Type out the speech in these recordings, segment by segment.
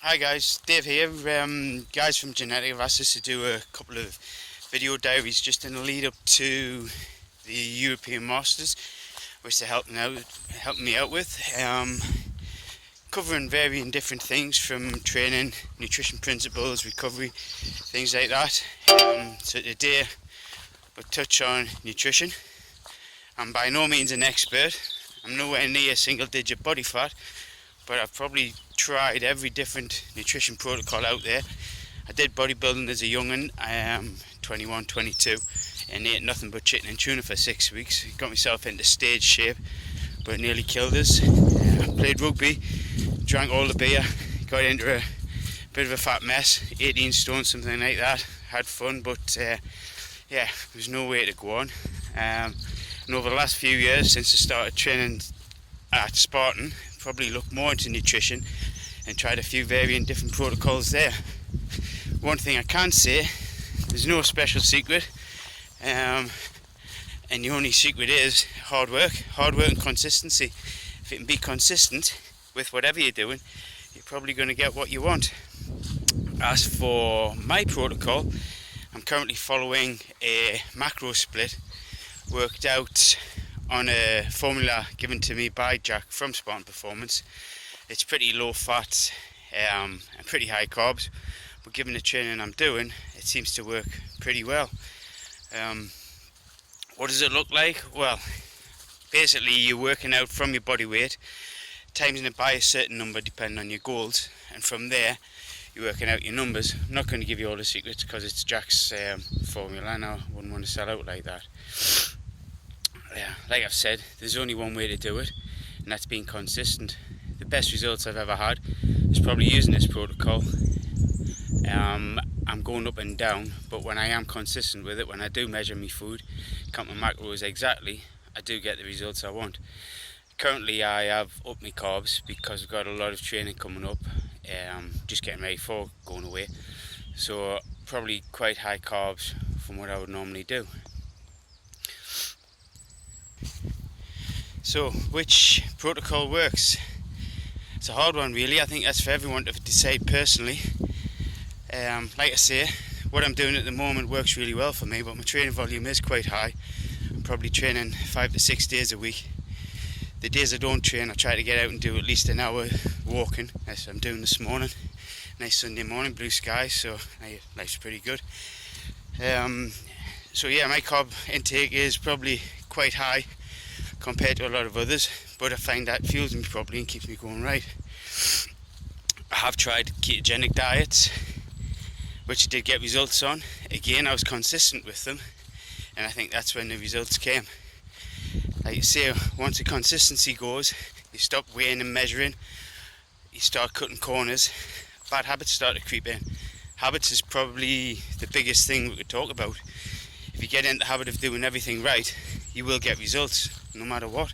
Hi guys, Dave here. Guys from Genetic have asked us to do a couple of video diaries just in the lead up to the European Masters, which they're helping me out with, covering varying different things from training, nutrition principles, recovery, things like that. So today we'll touch on nutrition. I'm by no means an expert. I'm nowhere near single digit body fat, but I've probably tried every different nutrition protocol out there. I did bodybuilding as a young'un, 21, 22, and ate nothing but chicken and tuna for 6 weeks. Got myself into stage shape, but it nearly killed us. Played rugby, drank all the beer, got into a bit of a fat mess, 18 stone, something like that. Had fun, but yeah, there's no way to go on. And over the last few years, since I started training at Spartan, probably looked more into nutrition and tried a few varying different protocols there. One thing I can say, there's no special secret, and the only secret is hard work and consistency. If you can be consistent with whatever you're doing, you're probably going to get what you want. As for my protocol, I'm currently following a macro split worked out on a formula given to me by Jack from Spartan Performance. It's pretty low fat and pretty high carbs, but given the training I'm doing, it seems to work pretty well. What does it look like? Well, basically you're working out from your body weight, timing it by a certain number depending on your goals, and from there you're working out your numbers. I'm not going to give you all the secrets because it's Jack's formula and I wouldn't want to sell out like that. Yeah, like I've said, there's only one way to do it, and that's being consistent. The best results I've ever had is probably using this protocol. I'm going up and down, but when I am consistent with it, when I do measure my food, count my macros exactly, I do get the results I want. Currently I have upped my carbs because I've got a lot of training coming up, just getting ready for going away, so probably quite high carbs from what I would normally do. So, which protocol works? It's a hard one really. I think that's for everyone to decide personally. Like I say, what I'm doing at the moment works really well for me, but my training volume is quite high. I'm probably training 5 to 6 days a week. The days I don't train, I try to get out and do at least an hour walking, as I'm doing this morning. Nice Sunday morning, blue skies, so life's pretty good. So yeah, my carb intake is probably quite high compared to a lot of others, but I find that fuels me properly and keeps me going right. I have tried ketogenic diets, which I did get results on. Again, I was consistent with them, and I think that's when the results came. Like you say, once the consistency goes, you stop weighing and measuring, you start cutting corners, bad habits start to creep in. Habits is probably the biggest thing we could talk about. If you get in the habit of doing everything right, you will get results, no matter what.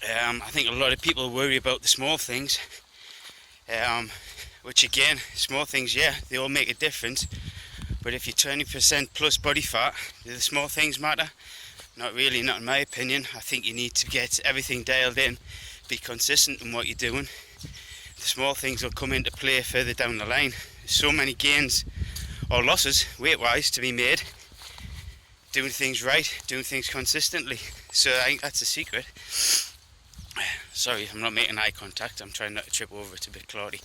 I think a lot of people worry about the small things, which again, small things, yeah, they all make a difference, but if you're 20% plus body fat, do the small things matter? Not really, not in my opinion. I think you need to get everything dialed in, be consistent in what you're doing. The small things will come into play further down the line. There's so many gains or losses, weight-wise, to be made. Doing things right, doing things consistently. So I think that's the secret. Sorry, I'm not making eye contact. I'm trying not to trip over. It's a bit cloudy.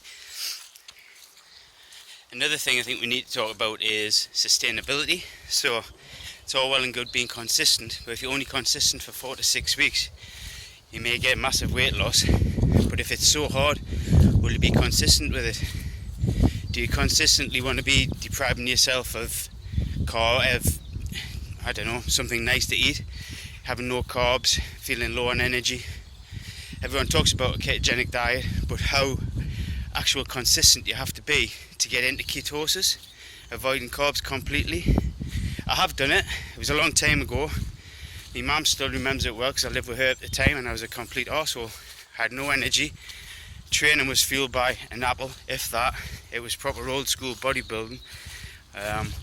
Another thing I think we need to talk about is sustainability. So it's all well and good being consistent, but if you're only consistent for 4 to 6 weeks, you may get massive weight loss. But if it's so hard, will you be consistent with it? Do you consistently want to be depriving yourself of something nice to eat, having no carbs, feeling low on energy? Everyone talks about a ketogenic diet, but how actual consistent you have to be to get into ketosis, avoiding carbs completely. I have done it. It was a long time ago. My mum still remembers it well because I lived with her at the time and I was a complete arsehole. I had no energy. Training was fueled by an apple, if that. It was proper old school bodybuilding.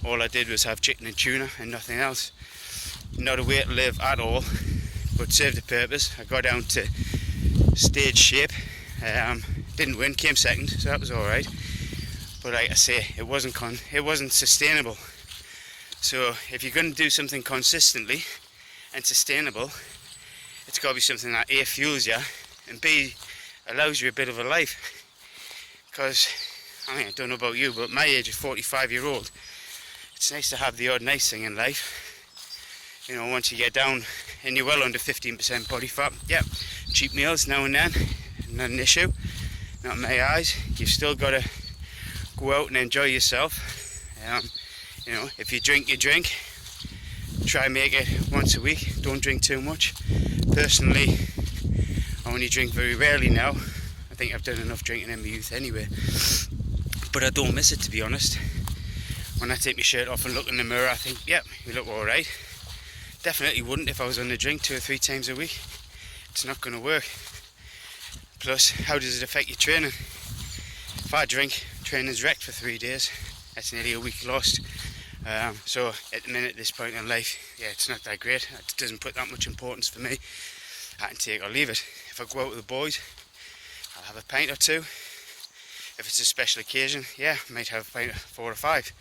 All I did was have chicken and tuna and nothing else. Not a way to live at all, but served a purpose. I got down to stage shape, Didn't win, came second, so that was all right. But like I say, it wasn't sustainable. So if you're going to do something consistently and sustainable, it's got to be something that A, fuels you, and B, allows you a bit of a life. Because, I mean, I don't know about you, but at my age of 45-year-old, it's nice to have the odd nice thing in life. You know, once you get down and you're well under 15% body fat, yeah, cheap meals now and then, not an issue, not in my eyes. You've still got to go out and enjoy yourself. You know, if you drink, you drink. Try and make it once a week. Don't drink too much. Personally, I only drink very rarely now. I think I've done enough drinking in my youth anyway. But I don't miss it, to be honest. When I take my shirt off and look in the mirror, I think, yep, you look alright. Definitely wouldn't if I was on the drink 2 or 3 times a week. It's not going to work. Plus, how does it affect your training? If I drink, training's wrecked for 3 days. That's nearly a week lost. So at the minute, at this point in life, yeah, it's not that great. It doesn't put that much importance for me. I can take or leave it. If I go out with the boys, I'll have a pint or 2. If it's a special occasion, yeah, I might have a pint of 4 or 5.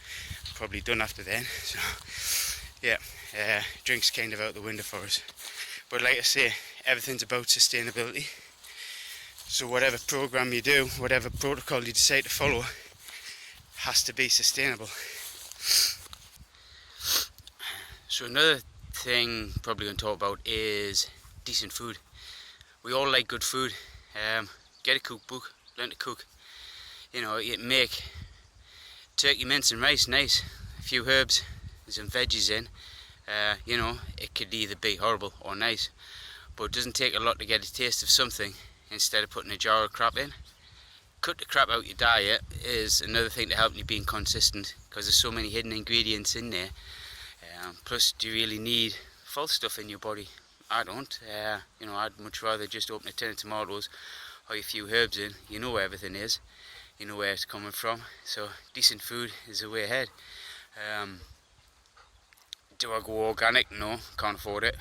Probably done after then. So yeah, drinks kind of out the window for us. But like I say, everything's about sustainability. So whatever program you do, whatever protocol you decide to follow, has to be sustainable. So another thing probably going to talk about is decent food. We all like good food. Get a cookbook, learn to cook. You know, you make turkey mince and rice, nice. A few herbs, and some veggies in. You know, it could either be horrible or nice. But it doesn't take a lot to get a taste of something instead of putting a jar of crap in. Cut the crap out your diet is another thing to help you being consistent, because there's so many hidden ingredients in there. Plus, do you really need false stuff in your body? I don't. You know, I'd much rather just open a tin of tomatoes or a few herbs in. You know where everything is. You know where it's coming from. So decent food is the way ahead. Do I go organic? No, can't afford it.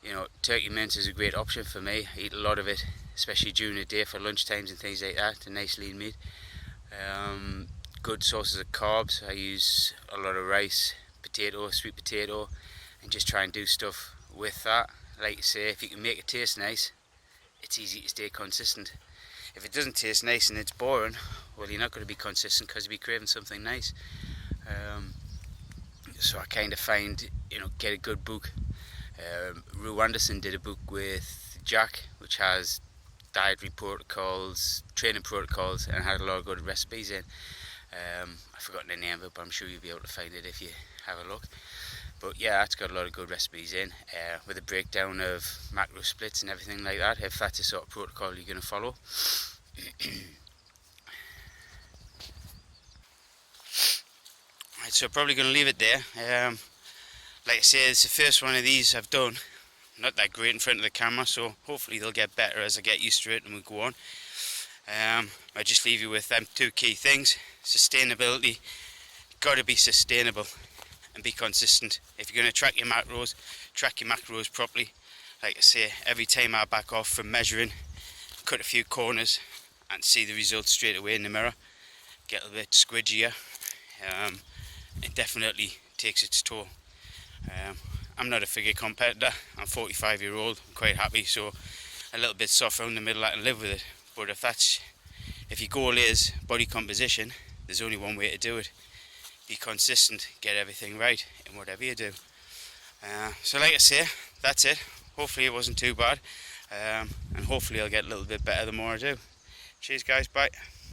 You know, turkey mince is a great option for me. I eat a lot of it, especially during the day for lunch times and things like that. A nice lean meat. Good sources of carbs. I use a lot of rice, potato, sweet potato, and just try and do stuff with that. Like you say, if you can make it taste nice, it's easy to stay consistent. If it doesn't taste nice and it's boring, well, you're not going to be consistent because you'll be craving something nice. So I kind of find, you know, get a good book. Rue Anderson did a book with Jack, which has dietary protocols, training protocols, and had a lot of good recipes in. I've forgotten the name of it, but I'm sure you'll be able to find it if you have a look. But yeah, that's got a lot of good recipes in, with a breakdown of macro splits and everything like that, if that's the sort of protocol you're going to follow. Right, so probably going to leave it there. Like I say, it's the first one of these I've done. Not that great in front of the camera, so hopefully they'll get better as I get used to it and we go on. I just leave you with them 2 key things. Sustainability, got to be sustainable and be consistent. If you're going to track your macros properly. Like I say, every time I back off from measuring, cut a few corners and see the results straight away in the mirror. Get a bit squidgier. It definitely takes its toll. I'm not a figure competitor. I'm 45-year-old. I'm quite happy, so a little bit softer in the middle, I can live with it. But if your goal is body composition, there's only one way to do it. Be consistent, get everything right in whatever you do. So like I say, that's it. Hopefully it wasn't too bad, and hopefully I'll get a little bit better the more I do. Cheers guys, bye.